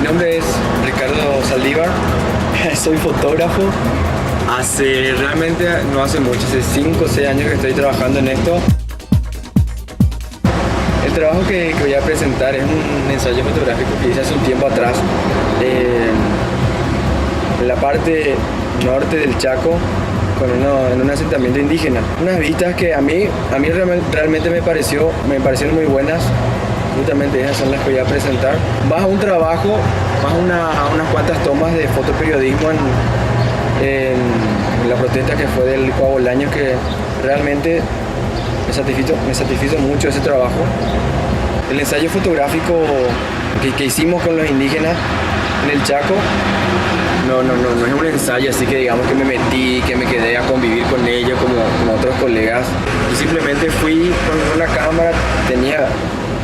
Mi nombre es Ricardo Saldívar, soy fotógrafo. Realmente no hace mucho, hace 5 o 6 años que estoy trabajando en esto. El trabajo que voy a presentar es un ensayo fotográfico que hice hace un tiempo atrás en la parte norte del Chaco, en un asentamiento indígena. Unas vistas que a mí realmente me parecieron muy buenas. Justamente esas son las que voy a presentar. Vas a un trabajo, vas a unas cuantas tomas de fotoperiodismo en la protesta que fue del Coabolaños, que realmente me satisfizo mucho ese trabajo. El ensayo fotográfico que hicimos con los indígenas en el Chaco no es un ensayo así que digamos que me metí, que me quedé a convivir con ellos como otros colegas. Yo simplemente fui con una cámara,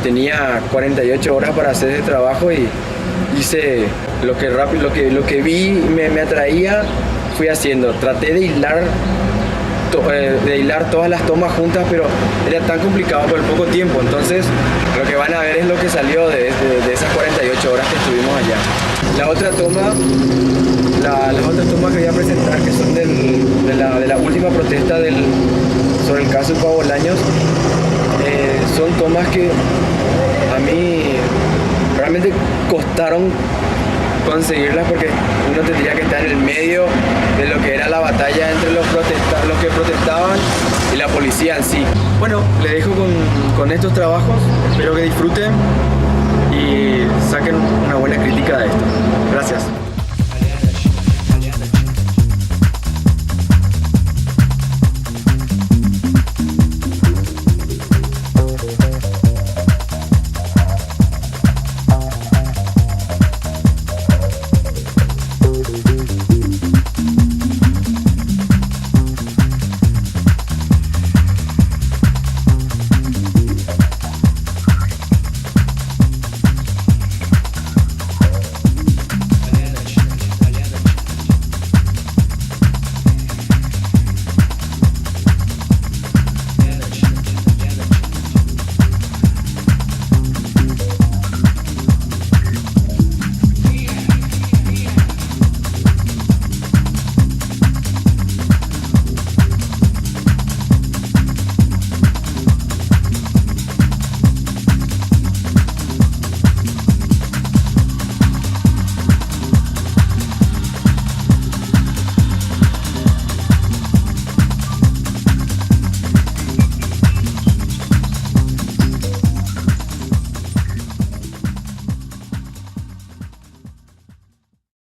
tenía 48 horas para hacer ese trabajo y hice lo que vi y me atraía, fui haciendo. Traté de hilar todas las tomas juntas, pero era tan complicado por el poco tiempo. Entonces lo que van a ver es lo que salió de esas 48 horas que estuvimos allá. Las otras tomas que voy a presentar, que son de la última protesta sobre el caso de Coabolaños, son tomas que a mí realmente costaron conseguirlas, porque uno tendría que estar en el medio de lo que era la batalla entre los que protestaban y la policía en sí. Bueno, les dejo con estos trabajos, espero que disfruten y saquen una buena crítica de esto. Gracias.